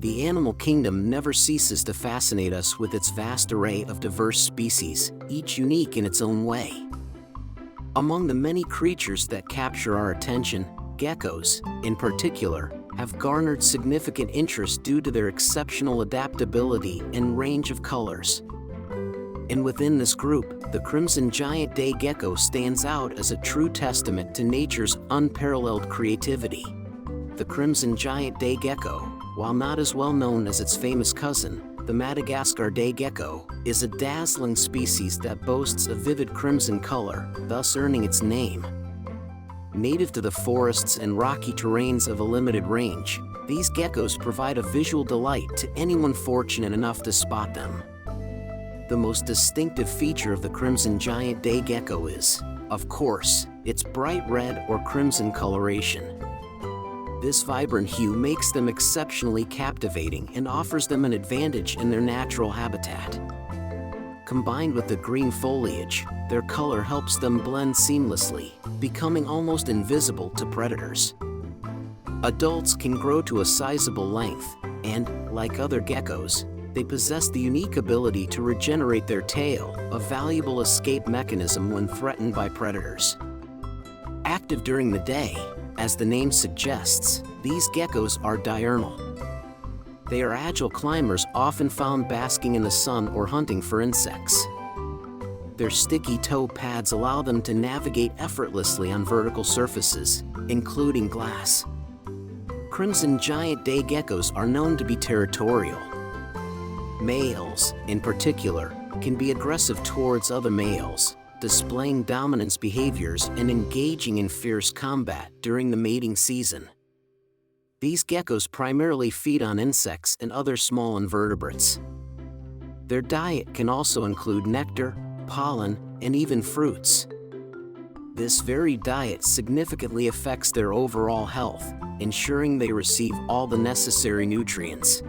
The animal kingdom never ceases to fascinate us with its vast array of diverse species, each unique in its own way. Among the many creatures that capture our attention, geckos, in particular, have garnered significant interest due to their exceptional adaptability and range of colors. And within this group, the Crimson Giant Day Gecko stands out as a true testament to nature's unparalleled creativity. The Crimson Giant Day Gecko, while not as well known as its famous cousin, the Madagascar day gecko, is a dazzling species that boasts a vivid crimson color, thus earning its name. Native to the forests and rocky terrains of a limited range, these geckos provide a visual delight to anyone fortunate enough to spot them. The most distinctive feature of the Crimson Giant Day Gecko is, of course, its bright red or crimson coloration. This vibrant hue makes them exceptionally captivating and offers them an advantage in their natural habitat. Combined with the green foliage, their color helps them blend seamlessly, becoming almost invisible to predators. Adults can grow to a sizable length, and, like other geckos, they possess the unique ability to regenerate their tail, a valuable escape mechanism when threatened by predators. Active during the day, as the name suggests, these geckos are diurnal. They are agile climbers often found basking in the sun or hunting for insects. Their sticky toe pads allow them to navigate effortlessly on vertical surfaces, including glass. Crimson Giant Day Geckos are known to be territorial. Males, in particular, can be aggressive towards other males, displaying dominance behaviors and engaging in fierce combat during the mating season. These geckos primarily feed on insects and other small invertebrates. Their diet can also include nectar, pollen, and even fruits. This varied diet significantly affects their overall health, ensuring they receive all the necessary nutrients.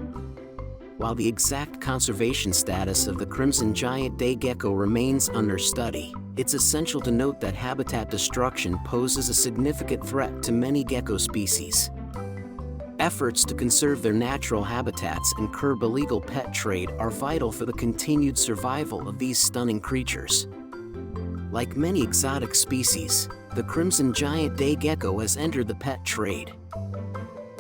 While the exact conservation status of the Crimson Giant Day Gecko remains under study, it's essential to note that habitat destruction poses a significant threat to many gecko species. Efforts to conserve their natural habitats and curb illegal pet trade are vital for the continued survival of these stunning creatures. Like many exotic species, the Crimson Giant Day Gecko has entered the pet trade.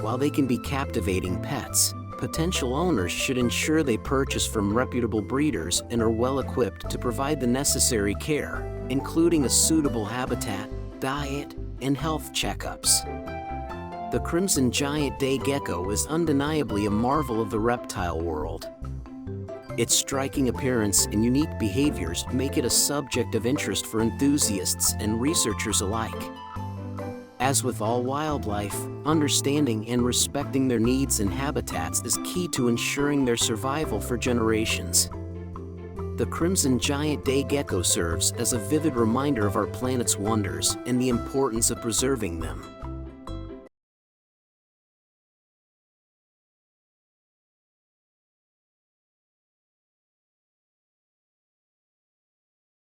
While they can be captivating pets, potential owners should ensure they purchase from reputable breeders and are well equipped to provide the necessary care, including a suitable habitat, diet, and health checkups. The Crimson Giant Day Gecko is undeniably a marvel of the reptile world. Its striking appearance and unique behaviors make it a subject of interest for enthusiasts and researchers alike. As with all wildlife, understanding and respecting their needs and habitats is key to ensuring their survival for generations. The Crimson Giant Day Gecko serves as a vivid reminder of our planet's wonders and the importance of preserving them.